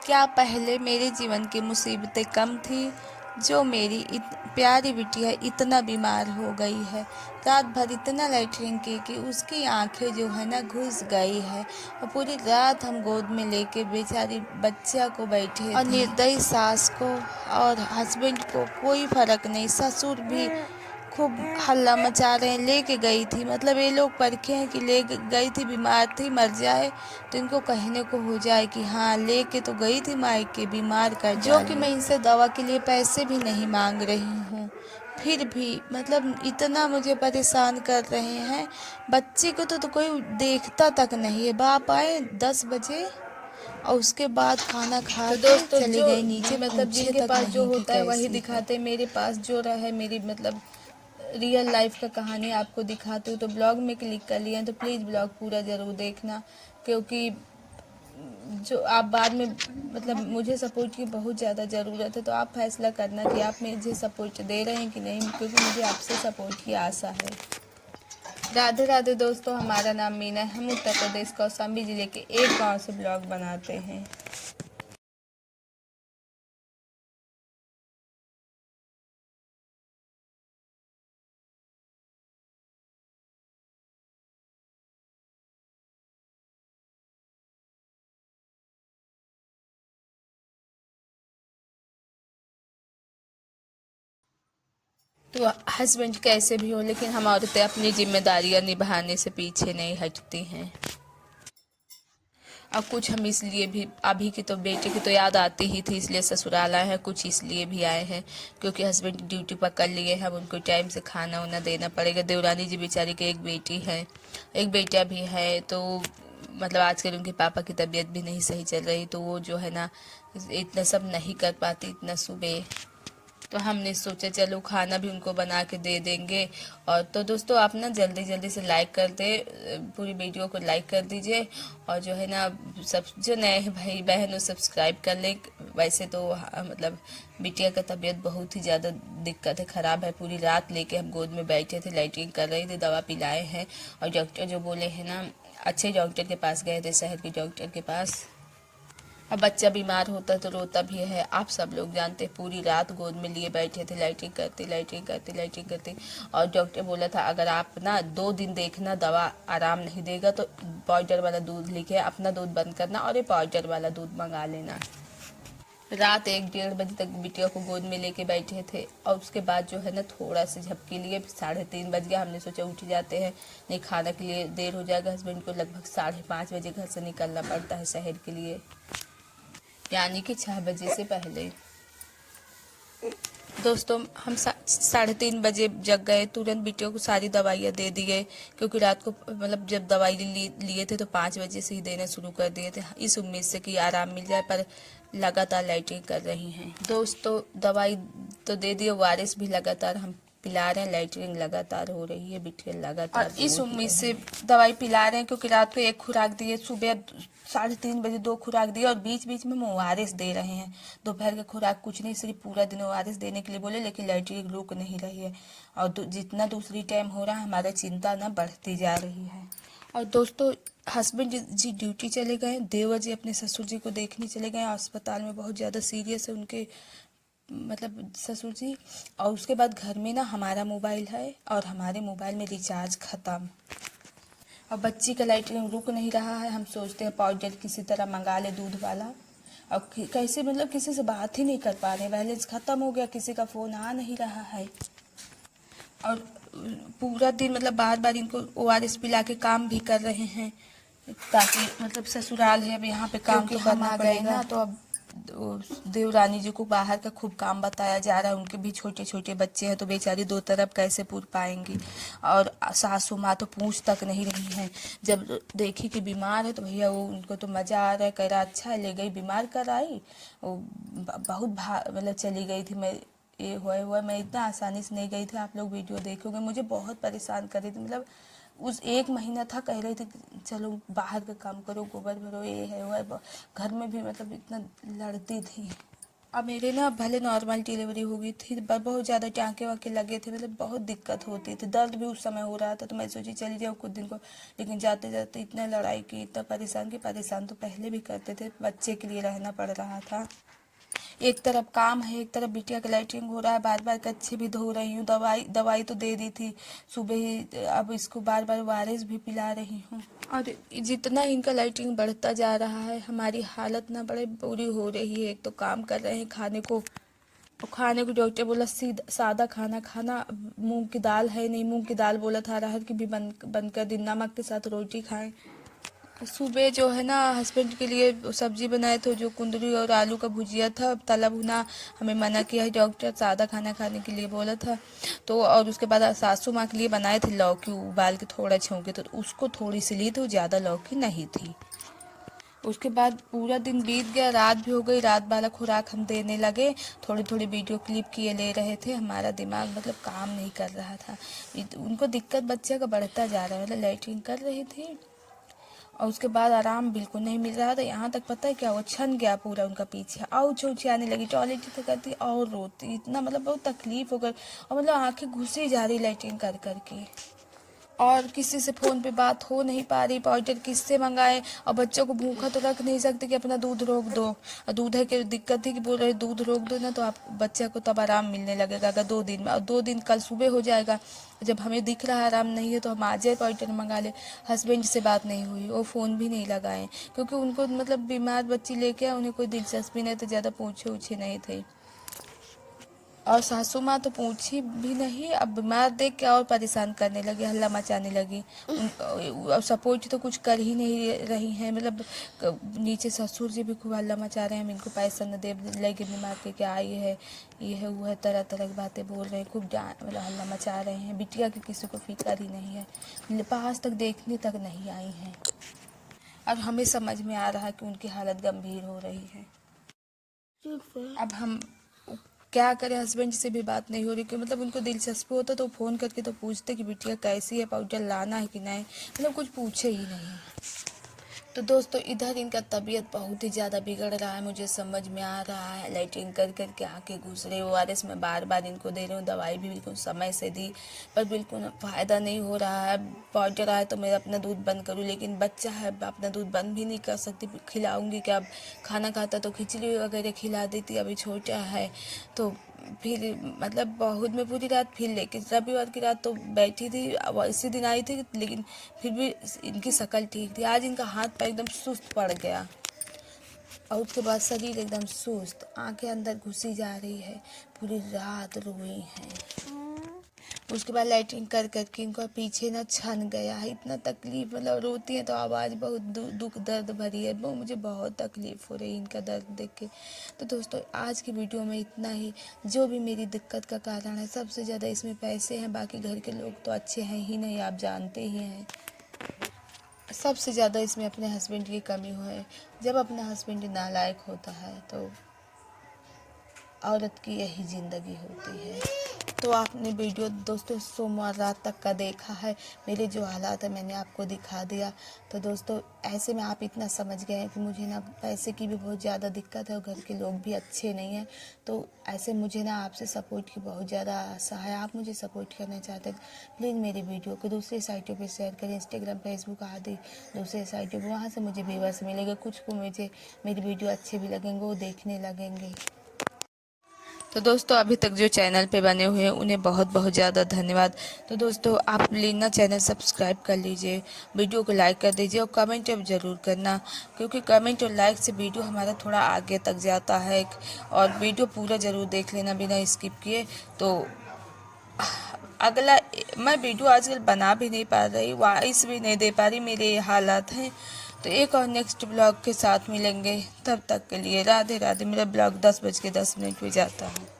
क्या पहले मेरे जीवन की मुसीबतें कम थी, जो मेरी प्यारी बिटिया इतना बीमार हो गई है। रात भर इतना लेटरिन की कि उसकी आंखें जो है ना घुस गई है, और पूरी रात हम गोद में लेके बेचारी बच्चा को बैठे और निर्दयी सास को और हस्बैंड को कोई फर्क नहीं, ससुर भी खूब हल्ला मचा रहे हैं। लेके गई थी, मतलब ये लोग परखे हैं कि ले गई थी, बीमार थी, मर जाए तो इनको कहने को हो जाए कि हाँ लेके तो गई थी मायके, बीमार कर जो कि मैं इनसे दवा के लिए पैसे भी नहीं मांग रही हूँ, फिर भी मतलब इतना मुझे परेशान कर रहे हैं। बच्चे को तो कोई देखता तक नहीं है। बाप आए 10 बजे और उसके बाद खाना खा तो दोस्तों चले गए नीचे, मतलब जिनके पास जो होता है वही दिखाते। मेरे पास जो रहा है, मेरी मतलब रियल लाइफ का कहानी आपको दिखाती हूँ। तो ब्लॉग में क्लिक कर लिया तो प्लीज़ ब्लॉग पूरा ज़रूर देखना, क्योंकि जो आप बाद में मतलब मुझे सपोर्ट की बहुत ज़्यादा ज़रूरत है। तो आप फैसला करना कि आप मुझे सपोर्ट दे रहे हैं कि नहीं, क्योंकि मुझे आपसे सपोर्ट की आशा है। राधे राधे दोस्तों, हमारा नाम मीना है। हम उत्तर प्रदेश कौशाम्बी जिले के एक गांव से ब्लॉग बनाते हैं। तो हस्बैंड कैसे भी हो, लेकिन हम औरतें अपनी जिम्मेदारियां निभाने से पीछे नहीं हटती हैं। और कुछ हम इसलिए भी, अभी की तो बेटे की तो याद आती ही थी इसलिए ससुराल आए हैं, कुछ इसलिए भी आए हैं क्योंकि हस्बैंड ड्यूटी पकड़ लिए हैं। अब उनको टाइम से खाना वाना देना पड़ेगा। देवरानी जी बेचारी की एक बेटी है, एक बेटा भी है। तो मतलब आजकल उनके पापा की तबीयत भी नहीं सही चल रही, तो वो जो है ना इतना सब नहीं कर पाती इतना सुबह। तो हमने सोचा चलो खाना भी उनको बना के दे देंगे। और तो दोस्तों आप ना जल्दी जल्दी से लाइक कर दे, पूरी वीडियो को लाइक कर दीजिए। और जो है ना सब जो नए भाई बहन वो सब्सक्राइब कर ले। वैसे तो मतलब बिटिया का तबीयत बहुत ही ज़्यादा दिक्कत है, ख़राब है। पूरी रात लेके हम गोद में बैठे थे, लाइटिंग कर रहे थे, दवा पिलाए हैं। और डॉक्टर जो बोले हैं ना, अच्छे डॉक्टर के पास गए थे, शहर के डॉक्टर के पास। अब बच्चा बीमार होता तो रोता भी है, आप सब लोग जानते। पूरी रात गोद में लिए बैठे थे, लाइटिंग करते लाइटिंग करते लाइटिंग करते। और डॉक्टर बोला था अगर आप ना 2 दिन देखना दवा आराम नहीं देगा तो पाउडर वाला दूध लिखे अपना दूध बंद करना और ये पाउडर वाला दूध मंगा लेना। रात 1-1:30 बजे तक बिटिया को गोद में लेके बैठे थे। और उसके बाद जो है ना थोड़ा सा झपकी लिए, 3:30 बज गया। हमने सोचा उठ जाते हैं, नहीं खाना के लिए देर हो जाएगा। हस्बैंड को लगभग 5:30 बजे घर से निकलना पड़ता है शहर के लिए, यानी कि 6 बजे से पहले। दोस्तों हम 3:30 बजे जग गए, तुरंत बिटियों को सारी दवाइयाँ दे दिए, क्योंकि रात को मतलब जब दवाई लिए थे तो 5 बजे से ही देना शुरू कर दिए थे, इस उम्मीद से कि आराम मिल जाए। पर लगातार लाइटिंग कर रही हैं। दोस्तों दवाई तो दे दी, ORS भी लगातार हम पिला रहे हैं, लाइटिंग लगातार हो रही है, बिटिया लगातार। और इस उम्मीद से दवाई पिला रहे हैं क्योंकि रात को 1 खुराक दिए, सुबह 3:30 बजे 2 खुराक दिए, और बीच बीच में हम ORS दे रहे हैं। दोपहर का खुराक कुछ नहीं, सिर्फ पूरा दिन ORS देने के लिए बोले, लेकिन लाइटिंग रुक नहीं रही है। और जितना दूसरी टाइम हो रहा है हमारा चिंता ना बढ़ती जा रही है। और दोस्तों हस्बैंड जी ड्यूटी चले गए, देवर जी अपने ससुर जी को देखने चले गए। अस्पताल में बहुत ज़्यादा सीरियस है उनके मतलब ससुर जी। और उसके बाद घर में ना हमारा मोबाइल है और हमारे मोबाइल में रिचार्ज ख़त्म। और बच्ची का लाइटिंग रुक नहीं रहा है। हम सोचते हैं पाउडर किसी तरह मंगा ले दूध वाला, और कैसे मतलब किसी से बात ही नहीं कर पा रहे, बैलेंस ख़त्म हो गया, किसी का फ़ोन आ नहीं रहा है। और पूरा दिन मतलब बार बार इनको ORS पिला के काम भी कर रहे हैं, ताकि मतलब ससुराल है अब यहाँ पे काम तो करना पड़ेगा। तो अब देवरानी जी को बाहर का खूब काम बताया जा रहा है, उनके भी छोटे छोटे बच्चे हैं तो बेचारी 2 तरफ कैसे पूर पाएंगी। और सासू माँ तो पूछ तक नहीं रही हैं। जब देखी कि बीमार है तो भैया वो उनको तो मज़ा आ रहा है, कह रहा अच्छा है, ले गई बीमार कर आई, वो बहुत मतलब चली गई थी। मैं ये हुआ मैं इतना आसानी से नहीं गई थी, आप लोग वीडियो देखोगे। मुझे बहुत परेशान कर रही थी, मतलब उस 1 महीना था, कह रही थी चलो बाहर का काम करो, गोबर भरो, ये है वो है। घर में भी मतलब इतना लड़ती थी। अब मेरे ना भले नॉर्मल डिलीवरी हो गई थी पर बहुत ज़्यादा टाँके वाके लगे थे, मतलब बहुत दिक्कत होती थी, दर्द भी उस समय हो रहा था, तो मैं सोची चली जाऊँ कुछ दिन को। लेकिन जाते जाते इतना लड़ाई की, इतना परेशान की, परेशान तो पहले भी करते थे, बच्चे के लिए रहना पड़ रहा था। एक तरफ काम है, एक तरफ बिटिया का लैट्रिन हो रहा है, बार बार कच्छे भी धो रही हूँ, दवाई दवाई तो दे दी थी सुबह ही, अब इसको बार बार ORS भी पिला रही हूँ। और जितना इनका लाइटिंग बढ़ता जा रहा है, हमारी हालत ना बड़े बुरी हो रही है। एक तो काम कर रहे हैं, खाने को डॉक्टर बोला सीधा सादा खाना खाना, मूंग की दाल है नहीं, मूंग की दाल बोला था, अरहर की भी बंद कर दी, नमक के साथ रोटी खाएं। सुबह जो है ना हस्बैंड के लिए सब्जी बनाए थे, जो कुंदरू और आलू का भुजिया था, तला भुना। हमें मना किया है डॉक्टर, सादा खाना खाने के लिए बोला था। तो और उसके बाद सासू माँ के लिए बनाए थे लौकी उबाल के थोड़ा छौंके, तो उसको थोड़ी सी ली, तो ज़्यादा लौकी नहीं थी। उसके बाद पूरा दिन बीत गया, रात भी हो गई, रात वाला खुराक हम देने लगे, थोड़ी थोड़ी वीडियो क्लिप किए ले रहे थे, हमारा दिमाग मतलब काम नहीं कर रहा था। उनको दिक्कत बच्चे का बढ़ता जा रहा है, मतलब लैट्रिन कर रही थी और उसके बाद आराम बिल्कुल नहीं मिल रहा था। यहाँ तक पता है क्या हुआ, छन गया पूरा उनका पीछे, आउच ऊँची आने लगी, टॉयलेट तो करती और रोती, इतना मतलब बहुत तकलीफ हो गई, और मतलब आंखें घुसी जा रही लैट्रिन कर करके। और किसी से फ़ोन पे बात हो नहीं पा रही, पाउडर किससे मंगाए, और बच्चों को भूखा तो रख नहीं सकते कि अपना दूध रोक दो। और दूध है कि दिक्कत थी कि बोल रहे दूध रोक दो ना, तो आप बच्चे को तब आराम मिलने लगेगा अगर 2 दिन में, और 2 दिन कल सुबह हो जाएगा। जब हमें दिख रहा है आराम नहीं है, तो हम आज ही पाउडर मंगा ले। हस्बैंड से बात नहीं हुई, वो फ़ोन भी नहीं लगाए, क्योंकि उनको मतलब बीमार बच्ची लेके उन्हें कोई दिलचस्पी नहीं, तो ज़्यादा पूछे उछे नहीं थे। और सासू माँ तो पूछी भी नहीं, अब बीमार देख के और परेशान करने लगी, हल्ला मचाने लगी। और सपोर्ट तो कुछ कर ही नहीं रही हैं, मतलब नीचे ससुर जी भी खूब हल्ला मचा रहे हैं, हम इनको पैसा न दे लगे बीमार के क्या, ये है वो है, तरह तरह की बातें बोल रहे हैं, खूब मतलब हल्ला मचा रहे हैं। बिटिया की किसी को फिक्र ही नहीं है, पास तक देखने तक नहीं आई हैं। और हमें समझ में आ रहा है कि उनकी हालत गंभीर हो रही है। अब हम क्या करें, हस्बैंड से भी बात नहीं हो रही, कि मतलब उनको दिलचस्पी होता तो फ़ोन करके तो पूछते कि बिटिया कैसी है, पाउडर लाना है कि नहीं, मतलब कुछ पूछे ही नहीं। तो दोस्तों इधर इनका तबीयत बहुत ही ज़्यादा बिगड़ रहा है, मुझे समझ में आ रहा है। लैट्रिन कर कर के आके घुस रहे, ORS में बार बार इनको दे रही हूँ, दवाई भी बिल्कुल समय से दी, पर बिल्कुल फ़ायदा नहीं हो रहा है। पाउडर आए तो मैं अपना दूध बंद करूँ, लेकिन बच्चा है, अपना दूध बंद भी नहीं कर सकती, खिलाऊँगी क्या। अब खाना खाता तो खिचड़ी वगैरह खिला देती, अभी छोटा है तो फिर मतलब बहुत में पूरी रात, फिर लेके रविवार की रात तो बैठी थी, अब इसी दिन आई थी, लेकिन फिर भी इनकी शक्ल ठीक थी। आज इनका हाथ पैर एकदम सुस्त पड़ गया, और उसके बाद शरीर एकदम सुस्त, आंखें अंदर घुसी जा रही है, पूरी रात रोई हैं। उसके बाद लाइटिंग कर करके इनको पीछे ना छन गया है, इतना तकलीफ, मतलब रोती है तो आवाज़ बहुत दुख दर्द भरी है, वो मुझे बहुत तकलीफ़ हो रही है इनका दर्द देख के। तो दोस्तों आज की वीडियो में इतना ही। जो भी मेरी दिक्कत का कारण है, सबसे ज़्यादा इसमें पैसे हैं, बाकी घर के लोग तो अच्छे हैं ही नहीं, आप जानते ही हैं। सबसे ज़्यादा इसमें अपने हस्बैंड की कमी है। जब अपना हस्बैंड नालायक होता है तो औरत की यही ज़िंदगी होती है। तो आपने वीडियो दोस्तों सोमवार रात तक का देखा है, मेरे जो हालात है मैंने आपको दिखा दिया। तो दोस्तों ऐसे में आप इतना समझ गए हैं कि मुझे ना पैसे की भी बहुत ज़्यादा दिक्कत है, और घर के लोग भी अच्छे नहीं हैं। तो ऐसे मुझे ना आपसे सपोर्ट की बहुत ज़्यादा आशा है, आप मुझे सपोर्ट करना चाहते हैं, प्लीज़ मेरी वीडियो को दूसरी साइटों पर शेयर करें, इंस्टाग्राम, फेसबुक आदि दूसरे साइटों पर, वहाँ से मुझे व्यूअर्स मिलेंगे, कुछ को मुझे मेरी वीडियो अच्छे भी लगेंगे, वो देखने लगेंगे। तो दोस्तों अभी तक जो चैनल पे बने हुए हैं उन्हें बहुत बहुत ज़्यादा धन्यवाद। तो दोस्तों आप प्लीज़ ना चैनल सब्सक्राइब कर लीजिए, वीडियो को लाइक कर दीजिए, और कमेंट अब ज़रूर करना, क्योंकि कमेंट और लाइक से वीडियो हमारा थोड़ा आगे तक जाता है। और वीडियो पूरा ज़रूर देख लेना बिना स्किप किए। तो अगला मैं वीडियो आजकल बना भी नहीं पा रही, वॉइस भी नहीं दे पा रही, मेरे ये हालात हैं। तो एक और नेक्स्ट ब्लॉग के साथ मिलेंगे, तब तक के लिए राधे राधे। मेरा ब्लॉग 10:10 पे जाता है।